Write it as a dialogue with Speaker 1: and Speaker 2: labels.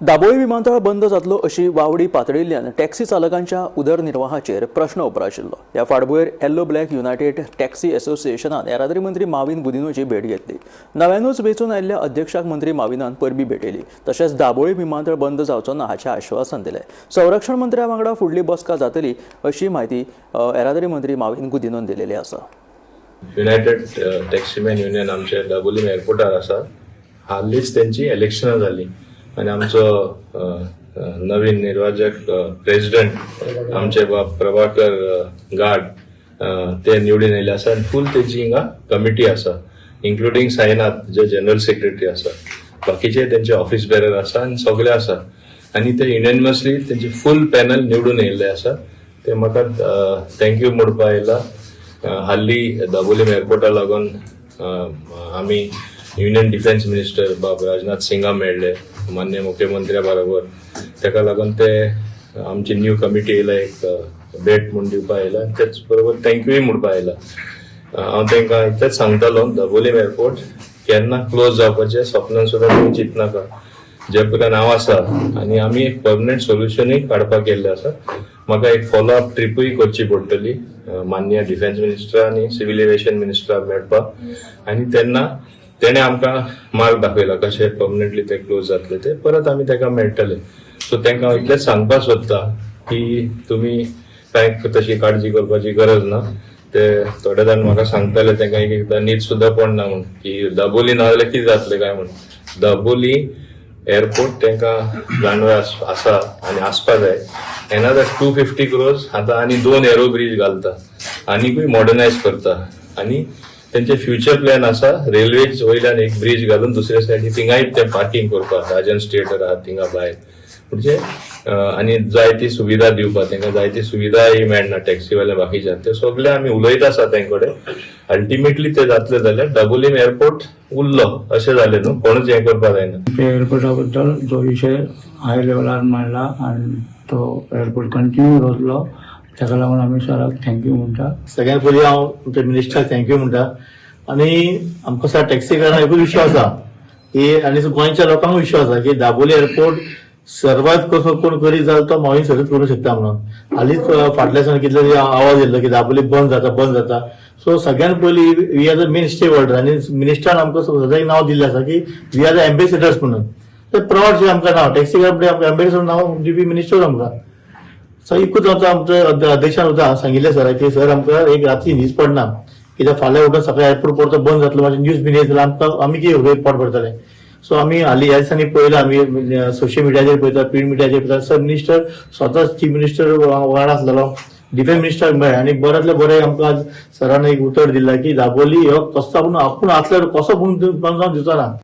Speaker 1: दाबोळी विमानतळ बंद जातलो अशी वावडी पातळिल्ल्यान टॅक्सी चालकांच्या उदरनिर्वाहाचेर प्रश्न उप्र आशिल्लो। ह्या फाटभुंयेर येल्लो ब्लॅक युनायटेड टॅक्सी असोसिएशनान येरादारी मंत्री माविन गुदिन्होची भेट घेतली। नव्यानूच वेंचून आयिल्ल्या अध्यक्षाक मंत्री माविनान परबी भेटयली। तशेंच दाबोळी विमानतळ बंद जावचो ना हाचें आश्वासन दिलें। संरक्षण मंत्र्या वांगडा फुडली बसका जातली अशी माहिती येरादारी मंत्री माविन गुदिन्होन दिलेली आसा।
Speaker 2: युनायटेड टॅक्सीमॅन युनियन आमच्या दाबोली एअरपोर्टार आसा। हालींच त्यांची इलेक्शनां जाली आणि आमचो नवीन निर्वाचक प्रेसिडेंट आमचे प्रभाकर गाड ते निवडून येयले आसा आणि फुल तेजी हिंगा कमिटी आसा, इन्क्लुडिंग साईनाथ जे जनरल सेक्रेटरी आसा, बाकीचे त्यांचे ऑफिस बेरर आसा आणि सगळे आसा आणि ते युनियनमसली त्यांचे फुल पॅनल निवडून येयल्ले आसा। ते म्हाका थँक्यू म्हणपा येयला। हाल्ली दाबोली एअरपोर्टा लागून आमी युनियन डिफेन्स मिनिस्टर बाब राजनाथ सिंगा मेळ्ळे, मान्य मुख्यमंत्र्या बरोबर। ताका लागून ते आमची न्यू कमिटी येयला, एक भेट म्हूण दिवपा येयला, तेच बरोबर थँक्यूय म्हणपा येयला। हांव तांकां इतलेंच सांगतालो, दाबोली एअरपोर्ट केन्ना क्लोज जावपाचें स्वप्नान सुद्दां तुमी चिंतनाका। जे पर्यंत हांव आसा आनी आमी एक परमनंट सोल्युशनूय काडपाक येयल्ले आसा। म्हाका एक फॉलोअप ट्रिपूय करची पडटली मान्य डिफेन्स मिनिस्टर आनी सिव्हिल एव्हिएशन मिनिस्टराक मेळपाक, आनी तेन्ना तेणे आमकां मार्ग दाखयला कशें परमनंटली ते क्लोज जातले ते, परत आमी ताका मेळटले। सो तांकां हांव इतलेंच सांगपाक सोदता की तुमी कांय तशी काळजी करपाची गरज ना। ते थोडे जाण म्हाका सांगताले तांकां एक एकदां न्हीद सुद्दां पडना म्हूण की दाबोली ना जाल्यार कितें जातलें काय म्हूण। दाबोली एअरपोर्ट तांकां जाणवे आसा आनी आसपा जाय। एनादर 250 crores आतां आनी 2 एरो ब्रिज घालता, आनीकूय मॉडर्नायज करता, आनी त्यांचे फ्युचर प्लॅन आसा रेल्वेज वयल्यान एक ब्रिज घालून दुसऱ्या सायडीन थिंगाय ते पार्किंग करपाक, राजन थिएटर आहा थिंगा भायर, म्हणजे आनी जायती सुविधा दिवपाक। तांकां जायती सुविधाय मेळना टॅक्सीवाल्या बाकीच्या, ते सगळे आमी उलयत आसा तांचे। अल्टिमेटली ते जातले जाल्यार दाबोली एअरपोर्ट उरलो अशें जालें न्हू, कोणूच हें करपाक जायना।
Speaker 3: एअरपोर्टा बद्दल जो विषय हाय लेवलार मांडला आनी तो एअरपोर्ट कंटिन्यू दवरलो, ताका लागून आमी सराक थँक्यू म्हणटा।
Speaker 4: सगळ्यात पयलीं हांव आमच्या मिनिस्टराक थँक्यू म्हणटा। आनी आमकां सर टॅक्सीकारांक एकूच विश्वास आसा की, आनी गोंयच्या लोकांक विश्वास आसा की दाबोली एअरपोर्ट सर्वात कसो कोण करीत जाल्यार तो माविन सरूच करूंक शकता म्हणून। हालींच फाटल्या दिसांनी कितले तरी आवाज येयल्लो की दाबोली बंद जाता। सो सगळ्यात पयलीं we are the main stakeholder, आनी मिनिस्टरान आमकां सदांच नांव दिल्लें आसा की वी आर द एम्बेसेडर्स म्हणून। ते प्राउड आमकां नांव टॅक्सीकार आमकां एम्बेसेडर नांव दिवपी मिनिस्टर आमकां। सो एकूच आमच्या अध्यक्षान सुद्दां सांगिल्लें सर की सर आमकां एक रात्री न्हीद पडना, कित्याक फाल्यां उठून सकाळी एअरपोर्ट परतो बंद जातलो, मातशें न्यूज बी येत जाल्यार आमकां आमी कितें पोट पडटलें। सो आमी हालीं ह्या दिसांनी पळयलां, आमी सोशल मिडियाचेर पळयता, प्रिंट मिडियाचेर पळयता, सर मिनिस्टर स्वता चीफ मिनिस्टर वांगडा आसलेलो, डिफेन्स मिनिस्टर मेळ्ळे, आनी बऱ्यांतले बरें आमकां सरान एक उतर दिला की दाबोली हो कसो आपूण आसल्यार कसो जावन दिवचो ना।